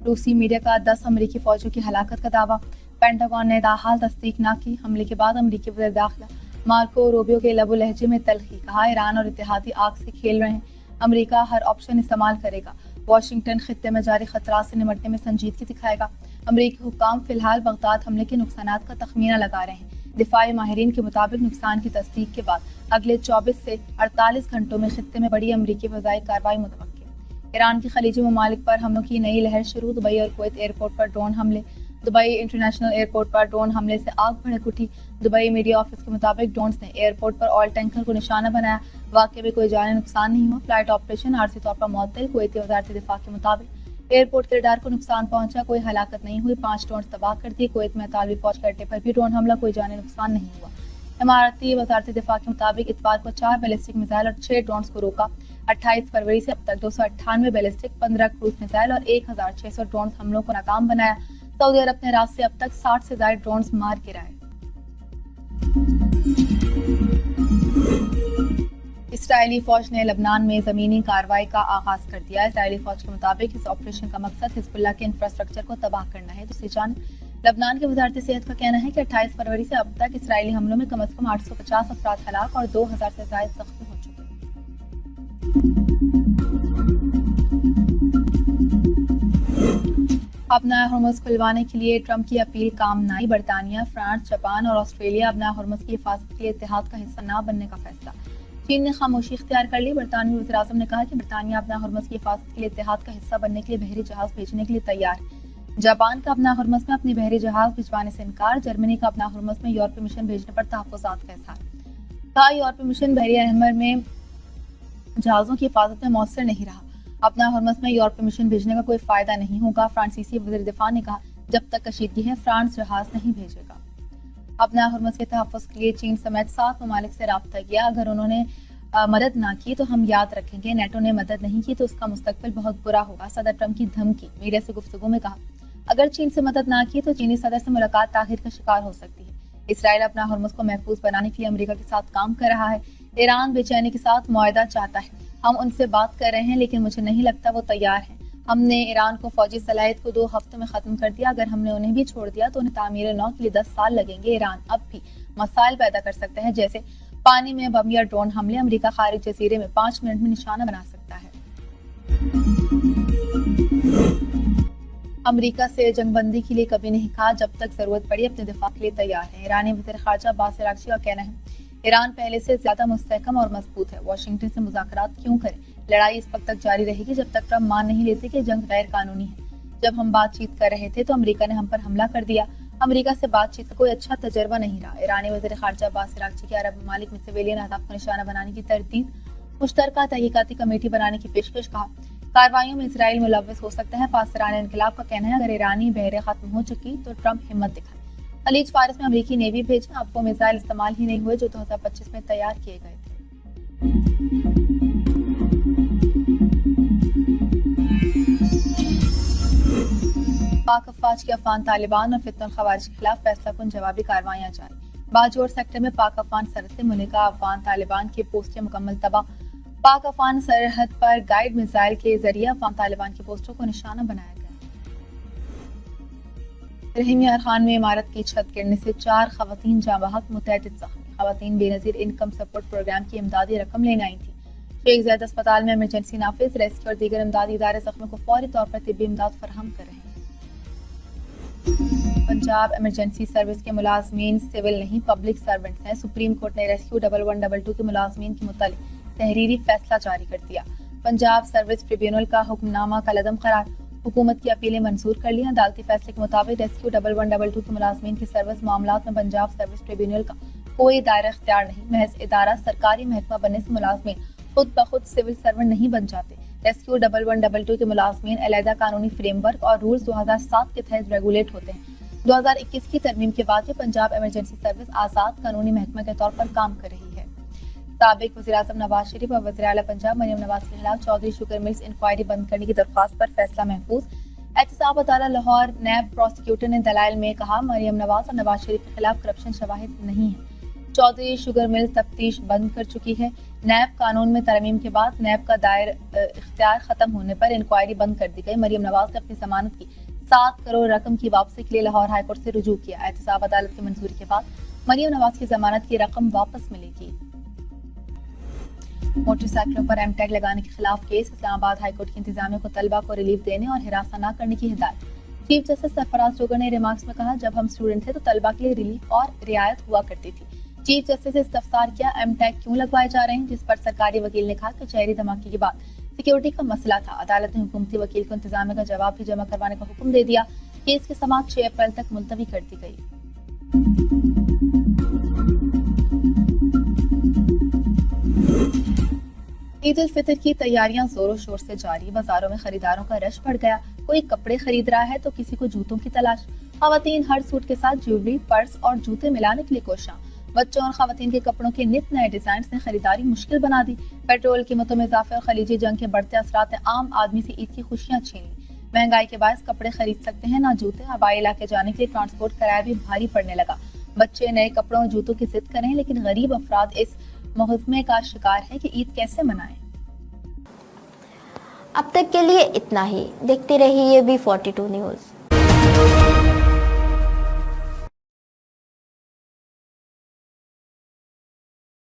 रूसी मीडिया का 10 अमरीकी फौजियों की हलाकत का दावा। पेंटागन ने ताहाल तस्दीक न की। हमले के बाद अमरीकी वज़ीर दाखिला मार्को रूबियो के लबो लहजे में तल्खी। कहा, ईरान और इत्तेहादी आग से खेल रहे हैं, अमरीका हर ऑप्शन इस्तेमाल करेगा। वाशिंगटन खित्ते में जारी खतरात से निमटने में संजीदगी दिखाएगा। अमरीकी हुक्काम फिलहाल बगदाद हमले के नुकसानात का तखमीना लगा रहे हैं। दिफाई माहिरीन के मुताबिक नुकसान की तस्दीक के बाद अगले 24 से 48 घंटों में खित्ते में बड़ी अमरीकी फ़ज़ाई कार्रवाई मुतवक्किल। ईरान की खलीजी ममालिक पर हमलों की नई लहर शुरू। दुबई और कुवैत एयरपोर्ट पर ड्रोन हमले। दुबई इंटरनेशनल एयरपोर्ट पर ड्रोन हमले से आग भड़क उठी। दुबई मीडिया ऑफिस के मुताबिक ड्रोन्स ने एयरपोर्ट पर ऑयल टैंकर को निशाना बनाया। वाक़े में कोई जानी नुकसान नहीं हुआ। फ्लाइट ऑपरेशन आरजी तौर पर मुअत्तल। कुवैती वज़ारत दिफा के मुताबिक एयरपोर्ट के रडार को नुकसान पहुंचा, कोई हलाकत नहीं हुई। 5 ड्रोन तबाह कर दिए। कुवैत में तालिबी फौज के अड्डे पर भी ड्रोन हमला, कोई जानी नुकसान नहीं हुआ। इमारती वज़ारत दिफा के मुताबिक इतवार को 4 बैलिस्टिक मिसाइल और 6 ड्रोन को रोका। 28 फरवरी से अब तक 298 बैलिस्टिक, 15 क्रूज मिसाइल और 1600 ड्रोन हमलों को नाकाम बनाया। सऊदी अरब ने रात से अब तक 60 से ज्यादा ड्रोन मार गिराए। इसराइली फौज ने लबनान में जमीनी कार्रवाई का आगाज कर दिया। इसराइली फौज के मुताबिक इस ऑपरेशन का मकसद हिजबुल्लाह के इंफ्रास्ट्रक्चर को तबाह करना है। दूसरी जानब लबनान के वजारत सेहत का कहना है कि 28 फरवरी से अब तक इसराइली हमलों में कम से कम 850 अफराद हलाक और 2000 से ज्यादा जख्मी हो चुके हैं। अपना हॉर्मज़ खुलवाने के लिए ट्रंप की अपील काम न आई। बरतानिया, फ्रांस, जापान और ऑस्ट्रेलिया अपना हॉर्मज़ की हिफाजत के लिए इत्तेहाद का हिस्सा न बनने का फैसला। चीन ने खामोशी इख्तियार कर ली। बरतानवी वज़ीर आज़म ने कहा कि बरतानिया अपना हॉर्मज़ की हिफाजत के लिए इत्तेहाद का हिस्सा बनने के लिए बहरी जहाज भेजने के लिए तैयार है। जापान का अपना हॉर्मज़ में अपनी बहरी जहाज भिजवाने से इनकार। जर्मनी का अपना हॉर्मज़ में यूरोपीय मिशन भेजने पर तहफ़्फ़ुज़ात का इज़हार। कहा, यूरोपीय मिशन बहरी अहमर में जहाज़ों की हिफाजत में मौसर नहीं रहा। अपना हॉर्मज़ में यूरोपीय मिशन भेजने का कोई फ़ायदा नहीं होगा। फ्रांसीसी वज़ीर दिफा ने कहा, जब तक कशीदगी है फ्रांस जहाज नहीं भेजेगा। अपना हॉर्मज़ के तहफ़्फ़ुज़ के लिए चीन समेत 7 ममालिक से राब्ता किया। अगर उन्होंने मदद ना की तो हम याद रखेंगे। नेटो ने मदद नहीं की तो उसका मुस्तकबिल बहुत बुरा होगा। सदर ट्रंप की धमकी। मीडिया से गुफ्तगू में कहा, अगर चीन से मदद ना की तो चीनी सदर से मुलाकात ताख़ीर का शिकार हो सकती है। इसराइल अपना हॉर्मज़ को महफूज बनाने के लिए अमेरिका के साथ काम कर रहा है। ईरान बेचैनी के साथ मुआहदा चाहता है। हम उनसे बात कर रहे हैं, लेकिन मुझे नहीं लगता वो तैयार हैं। हमने ईरान को फौजी सलाहियत को 2 हफ्तों में ख़त्म कर दिया। अगर हमने उन्हें भी छोड़ दिया तो उन्हें तामीर नौ के लिए 10 साल लगेंगे। ईरान अब भी मसाइल पैदा कर सकता है, जैसे पानी में बम या ड्रोन हमले। अमेरिका खारिज जजीरे में 5 मिनट में निशाना बना सकता है। अमेरिका से जंगबंदी के लिए कभी नहीं कहा, जब तक जरूरत पड़ी अपने दिफा के लिए तैयार है। ईरानी वज़ीर ख़ारजा अब्बास अराग़ची का कहना है, ईरान पहले से ज्यादा मुस्तहकम और मजबूत है। वाशिंगटन से मुज़ाकरात क्यों करें? लड़ाई इस वक्त तक जारी रहेगी जब तक ट्रंप मान नहीं लेते कि जंग गैर कानूनी है। जब हम बातचीत कर रहे थे तो अमेरिका ने हम पर हमला कर दिया। अमेरिका से बातचीत का कोई अच्छा तजर्बा नहीं रहा। ईरानी वज़ीर ख़ारजा अब्बास अराग़ची की अरब ममालिक में सिविलियन अहदाफ को निशाना बनाने की तरदीद। मुश्तरका तहकीकाती कमेटी बनाने की पेशकश। कहा, कार्रवाइयों में इसराइल मुलव्वस हो सकता है। पासरान इनकलाब का कहना है, अगर ईरानी बहरें खत्म हो चुकी तो ट्रंप हिम्मत दिखाए। खलीज फारस में अमेरिकी नेवी भेजे। अब वो मिसाइल इस्तेमाल ही नहीं हुए जो 2025 में तैयार किए गए थे। पाक अफवाज के अफगान तालिबान और फितनल खवारिज के खिलाफ फैसला कुन जवाबी कार्रवाइयां जारी। बाजोर सेक्टर में पाक अफगान सरहद से मुल्का अफगान तालिबान के पोस्टें मुकम्मल तबाह। पाक अफगान सरहद पर गाइड मिसाइल के जरिए अफगान तालिबान के पोस्टों को निशाना बनाया गया। रहीम यार खान में इमारत की छत गिरने से 4 खवातीन जाँ बहक, मुतअद्दिद जख्मी। खवातीन बेनजीर इनकम सपोर्ट प्रोग्राम की इमदादी रकम लेने आई थी। शेख ज़ायद अस्पताल में इमरजेंसी नाफिज। रेस्क्यू और दीगर इमदादी इदारे जख्मियों को फौरी तौर पर तिब्बी इमदाद फराहम कर रहे हैं। पंजाब इमरजेंसी सर्विस के मुलाजमीन सिविल नहीं पब्लिक सर्वेंट्स हैं। सुप्रीम कोर्ट ने रेस्क्यू 1122 के मुलाजमीन के मुतालिक तहरीरी फैसला जारी कर दिया। पंजाब सर्विस ट्रिब्यूनल का हुक्मनामा कलअदम करार। हुकूमत की अपीलें मंजूर कर ली। अदालती फैसले के मुताबिक रेस्क्यू 1122 के मुलाजमीन की सर्विस मामलात में पंजाब सर्विस ट्रिब्यूनल का कोई दायरा इख्तियार नहीं। महज इदारा सरकारी महकमा बनने से मुलाजमीन खुद ब खुद सिविल सर्वेंट नहीं बन जाते। रेस्क्यू 1122 के मुलाजमीन अलहदा कानूनी फ्रेमवर्क और रूल्स 2007 के तहत रेगुलेट होते हैं। 2021 की तरमीम के बाद पंजाब इमरजेंसी सर्विस आज़ाद कानूनी महकमा के तौर पर काम कर रही है। साबिक वज़ीर आज़म नवाज शरीफ और वज़ीर आला पंजाब मरियम नवाज के खिलाफ चौधरी शुगर मिल्स इंक्वायरी बंद करने की दरख्वास्त पर फैसला महफूज। एहतसाब अदालत लाहौर नैब प्रोसिक्यूटर ने दलाइल में कहा, मरियम नवाज और नवाज शरीफ के खिलाफ करप्शन शवाहिद नहीं है। चौधरी शुगर मिल तफ्तीश बंद कर चुकी है। नैब कानून में तरमीम के बाद नैब का दायर इख्तियार खत्म होने पर इंक्वायरी बंद कर दी गई। मरियम नवाज ने अपनी जमानत की 7 करोड़ रकम की वापसी के लिए लाहौर हाईकोर्ट से रुजू किया। एहतसाब अदालत की मंजूरी के बाद मरियम नवाज की जमानत की रकम वापस मिलेगी। मोटरसाइकिलों पर एमटैग लगाने के खिलाफ केस। इस्लामाबाद हाईकोर्ट की इंतजामिया को तलबा को रिलीफ देने और हिरासा न करने की हिदायत। चीफ जस्टिस सरफराज जोगर ने रिमार्क्स में कहा, जब हम स्टूडेंट थे तो तलबा के लिए रिलीफ और रियायत हुआ करती थी। चीफ जस्टिस से इस्तफसार किया, एमटैग क्यों लगवाए जा रहे हैं, जिस पर सरकारी वकील ने कहा कि शहरी धमाके के बाद सिक्योरिटी का मसला था। अदालत ने हुकूमती वकील को इंतजामिया का जवाब भी जमा करवाने का हुक्म दे दिया। केस की समाअत 6 अप्रैल तक मुलतवी कर दी गई। ईद उल फितर की तैयारियां जोरों शोर से जारी। बाजारों में खरीदारों का रश बढ़ गया। कोई कपड़े खरीद रहा है तो किसी को जूतों की तलाश। खवातीन हर सूट के साथ ज्वेलरी, पर्स और जूते मिलाने के लिए कोशिशां। बच्चों और खवातीन के कपड़ों के नित नए डिजाइन ने खरीदारी मुश्किल बना दी। पेट्रोल कीमतों में इजाफे और खलीजी जंग के बढ़ते असरात ने आम आदमी से ईद की खुशियां छीन ली। महंगाई के बायस कपड़े खरीद सकते हैं ना जूते। हवाई इलाके जाने के लिए ट्रांसपोर्ट किराया भी भारी पड़ने लगा। बच्चे नए कपड़ों और जूतों की जिद करें, लेकिन गरीब अफराद इस मुहज़मे का शिकार है कि ईद कैसे मनाएं। अब तक के लिए इतना ही। देखते रहिए B42 न्यूज़।